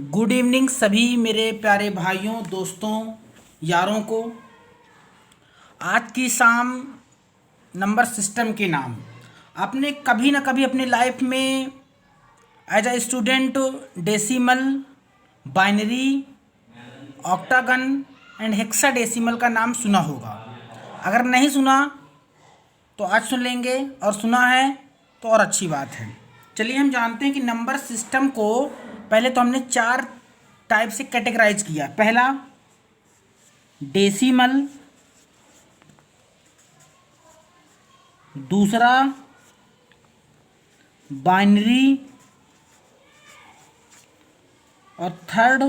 Good evening सभी मेरे प्यारे भाइयों, दोस्तों, यारों को। आज की शाम नंबर सिस्टम के नाम आपने कभी ना कभी अपनी लाइफ में as a student decimal, binary, octagon and hexadecimal का नाम सुना होगा। अगर नहीं सुना तो आज सुन लेंगे, और सुना है तो और अच्छी बात है। चलिए हम जानते हैं कि नंबर सिस्टम को पहले तो हमने चार टाइप से कैटेगराइज किया। पहला डेसिमल, दूसरा बाइनरी, और थर्ड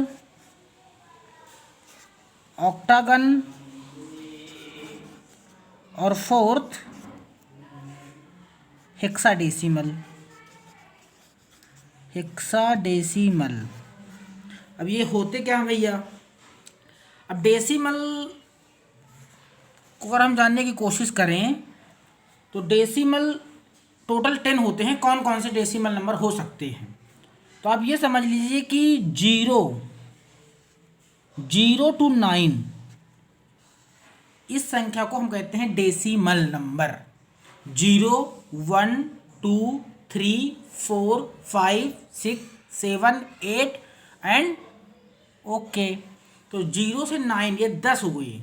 ऑक्टागन, और फोर्थ हेक्साडेसिमल। हेक्साडेसिमल। अब ये होते क्या हैं भैया? अब डेसिमल को अगर हम जानने की कोशिश करें तो डेसिमल टोटल 10 होते हैं। कौन कौन से डेसिमल नंबर हो सकते हैं? तो आप ये समझ लीजिए कि 0 टू 9 इस संख्या को हम कहते हैं डेसिमल नंबर। 0, 1, 2, 3, 4, 5, 6, 7, 8 and okay. तो 0 से 9 ये 10 हो गई,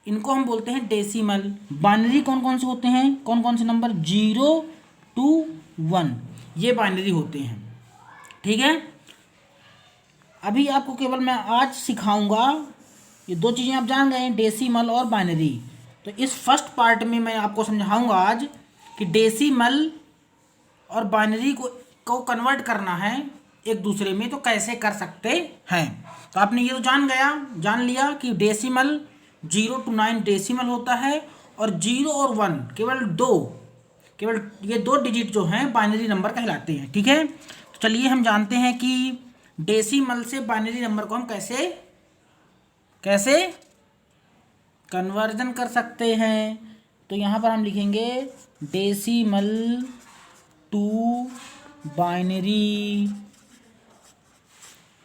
इनको हम बोलते हैं डेसिमल। बाइनरी कौन कौन से होते हैं? कौन कौन से नंबर? 0 टू 1 ये बाइनरी होते हैं। ठीक है, अभी आपको केवल मैं आज सिखाऊंगा। ये दो चीज़ें आप जान गए हैं, डेसिमल और बाइनरी। तो इस फर्स्ट पार्ट में मैं आपको समझाऊंगा आज कि डेसिमल और बाइनरी को कन्वर्ट करना है एक दूसरे में, तो कैसे कर सकते हैं। तो आपने ये तो जान लिया कि डेसिमल 0 टू 9 डेसिमल होता है, और 0 और 1 केवल ये दो डिजिट जो हैं बाइनरी नंबर कहलाते हैं। ठीक है, तो चलिए हम जानते हैं कि डेसिमल से बाइनरी नंबर को हम कैसे कन्वर्जन कर सकते हैं। तो यहाँ पर हम लिखेंगे डेसिमल टू बाइनरी।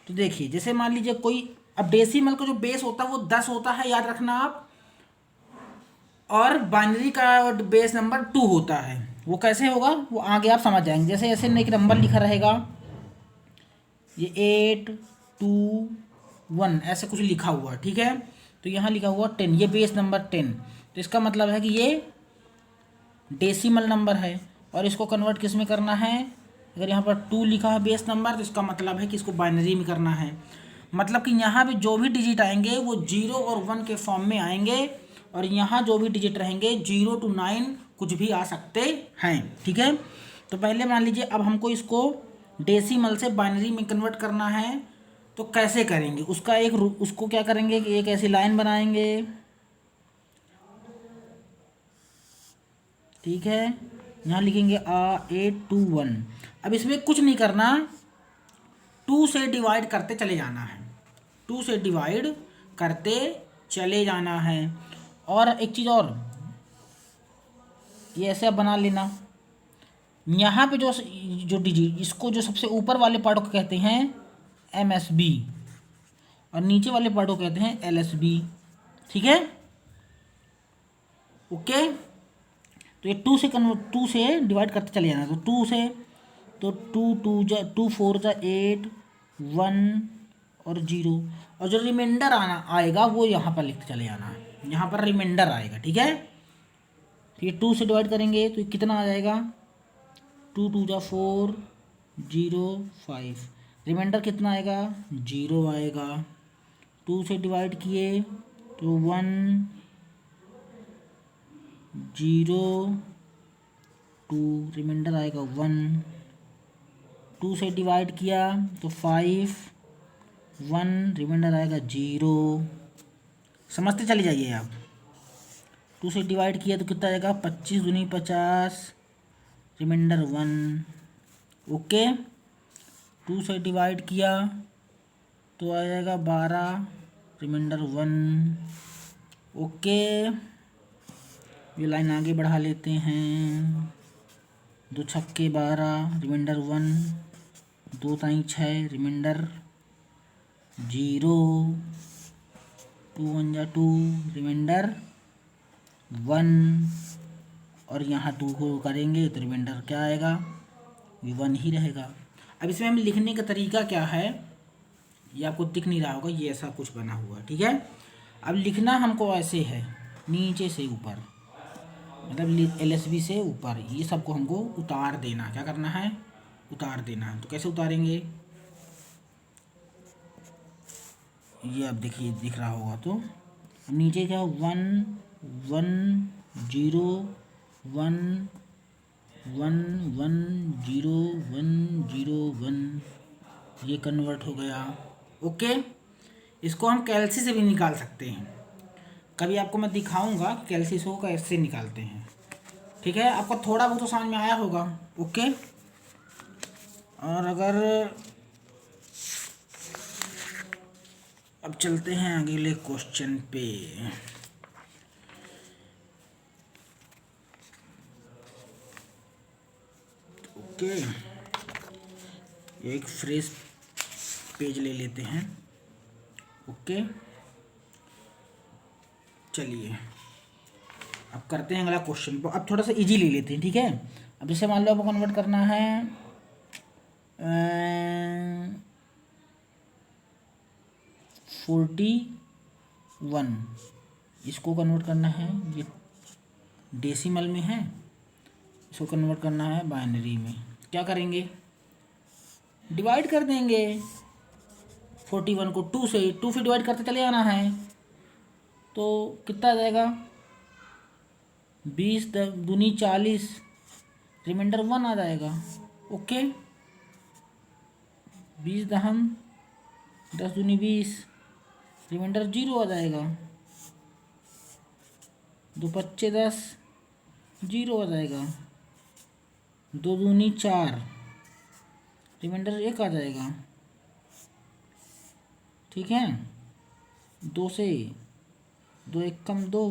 तो देखिए, जैसे मान लीजिए कोई, अब डेसिमल का जो बेस होता है वो 10 होता है, याद रखना आप। और बाइनरी का बेस नंबर 2 होता है। वो कैसे होगा वो आगे आप समझ जाएंगे। जैसे ऐसे एक नंबर लिखा रहेगा, ये 8, 2, 1 ऐसे कुछ लिखा हुआ है। ठीक है, तो यहाँ लिखा हुआ 10, ये बेस नंबर 10। तो इसका मतलब है कि ये डेसिमल नंबर है, और इसको कन्वर्ट किस में करना है? अगर यहाँ पर 2 लिखा है बेस नंबर, तो इसका मतलब है कि इसको बाइनरी में करना है। मतलब कि यहाँ पे जो भी डिजिट आएंगे वो 0 और 1 के फॉर्म में आएंगे, और यहाँ जो भी डिजिट रहेंगे 0 टू 9 कुछ भी आ सकते हैं। ठीक है, तो पहले मान लीजिए अब हमको इसको डेसिमल से बाइनरी में कन्वर्ट करना है। तो कैसे करेंगे उसको क्या करेंगे कि एक ऐसी लाइन बनाएंगे। ठीक है, यहाँ लिखेंगे 8, 2, 1। अब इसमें कुछ नहीं करना, 2 से डिवाइड करते चले जाना है। 2 से डिवाइड करते चले जाना है। और एक चीज़ और, ये ऐसे आप बना लेना। यहाँ पे जो डिजिट, इसको जो सबसे ऊपर वाले पार्ट को कहते हैं MSB, और नीचे वाले पार्ट को कहते हैं LSB। ठीक है, ओके। तो ये 2 से डिवाइड करते चले जाना। तो 2 से, तो 2 4 8, 1 और 0, और जो रिमाइंडर आएगा वो यहाँ पर लिखते चले जाना है। यहाँ पर रिमाइंडर आएगा। ठीक है, तो ये 2 से डिवाइड करेंगे तो कितना आ जाएगा? 2 2 4, 0 5। रिमाइंडर कितना आएगा? 0 आएगा। 2 से डिवाइड किए तो 1 0 2, रिमाइंडर आएगा 1। 2 से डिवाइड किया तो 5 1, रिमाइंडर आएगा 0। समझते चले जाइए आप। 2 से डिवाइड किया तो कितना आएगा? 25 दूनी 50, रिमाइंडर 1। ओके, 2 से डिवाइड किया तो आ जाएगा 12, रिमाइंडर 1। ओके, ये लाइन आगे बढ़ा लेते हैं। 2 छक्के 12, रिमाइंडर 1। 2 ताई 6, रिमाइंडर जीरो, 2 1 जा 2, रिमाइंडर 1, और यहाँ 2 को करेंगे तो रिमाइंडर क्या आएगा, ये 1 ही रहेगा। अब इसमें हम लिखने का तरीका क्या है ये आपको दिख नहीं रहा होगा, ये ऐसा कुछ बना हुआ है, ठीक है। अब लिखना हमको ऐसे है, नीचे से ऊपर, मतलब LSB से ऊपर, ये सबको हमको उतार देना। क्या करना है, उतार देना है। तो कैसे उतारेंगे, ये अब देखिए दिख रहा होगा। तो नीचे क्या 1 1 0 1 1 1 0 1 0 1, ये कन्वर्ट हो गया। ओके, इसको हम कैल्सी से भी निकाल सकते हैं। कभी आपको मैं दिखाऊंगा कि कैल्सी को कैसे निकालते हैं, ठीक है। आपको थोड़ा बहुत तो समझ में आया होगा। ओके, और अगर अब चलते हैं अगले क्वेश्चन पे। ओके, एक फ्रेश पेज ले लेते हैं। ओके, चलिए अब करते हैं अगला क्वेश्चन। अब थोड़ा सा इजी ले लेते हैं, ठीक है। अब जैसे मान लो आपको कन्वर्ट करना है 41, इसको कन्वर्ट करना है, ये डेसिमल में है, इसको कन्वर्ट करना है बाइनरी में। क्या करेंगे, डिवाइड कर देंगे 41 को 2 से, 2 से डिवाइड करते चले जाना है। तो कितना आ जाएगा, 20 दूनी 40, रिमाइंडर 1 आ जाएगा। ओके, 20 दहम 10 दूनी 20, रिमाइंडर 0 आ जाएगा। 2 25 10, 0 आ जाएगा। 2 दूनी 4, रिमाइंडर 1 आ जाएगा, ठीक है। 2 से 2 1 कम 2,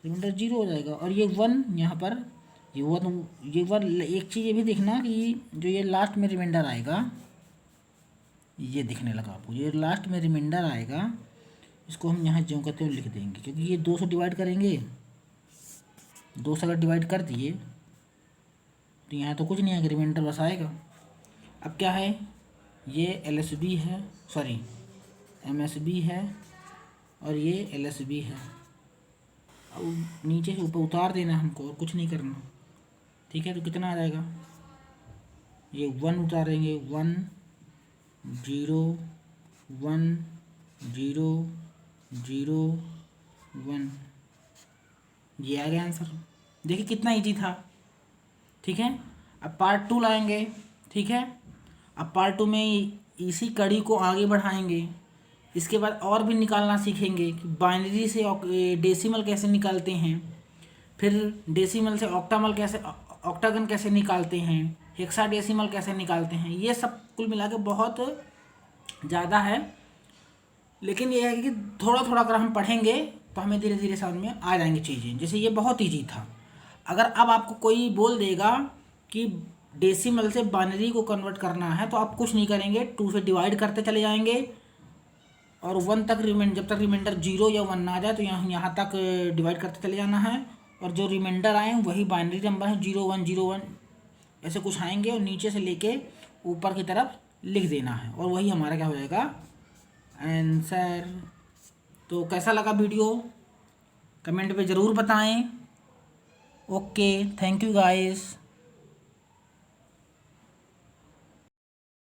रिमाइंडर 0 हो जाएगा। और ये 1 यहाँ पर, ये 1 एक चीज़ ये भी देखना कि जो ये लास्ट में रिमाइंडर आएगा, ये दिखने लगा आपको, ये लास्ट में रिमाइंडर आएगा, इसको हम यहाँ ज्यों कहते हुए लिख देंगे, क्योंकि ये 2 से डिवाइड करेंगे, 2 से अगर डिवाइड कर दिए तो यहाँ तो कुछ नहीं आएगा, रिमाइंडर बस आएगा। अब क्या है, ये LSB है, सॉरी MSB है, और ये LSB है। अब नीचे से ऊपर उतार देना हमको, और कुछ नहीं करना, ठीक है। तो कितना आ जाएगा, ये 1 उतारेंगे, 1 0 1 0 0 1, ये आ गया आंसर। देखिए कितना इजी था, ठीक है। अब पार्ट 2 लाएंगे, ठीक है। अब पार्ट 2 में इसी कड़ी को आगे बढ़ाएंगे। इसके बाद और भी निकालना सीखेंगे कि बाइनरी से डेसिमल कैसे निकालते हैं, फिर डेसिमल से ऑक्टामल कैसे, ऑक्टागन कैसे निकालते हैं, हेक्साडेसिमल कैसे निकालते हैं। ये सब कुल मिला के बहुत ज़्यादा है, लेकिन ये है कि थोड़ा थोड़ा अगर हम पढ़ेंगे तो हमें धीरे धीरे समझ में आ जाएंगी चीज़ें। जैसे ये बहुत ईजी था। अगर अब आपको कोई बोल देगा कि डेसिमल से बाइनरी को कन्वर्ट करना है, तो आप कुछ नहीं करेंगे, 2 से डिवाइड करते चले जाएंगे और 1 तक जब तक रिमाइंडर 0 या 1 ना आ जाए तो यहाँ तक डिवाइड करते चले जाना है। और जो रिमाइंडर आए वही बाइनरी नंबर है, 0 1 0 1 ऐसे कुछ आएंगे, और नीचे से लेके ऊपर की तरफ लिख देना है, और वही हमारा क्या हो जाएगा, आंसर। तो कैसा लगा वीडियो, कमेंट पे ज़रूर बताएं। Okay, thank you guys.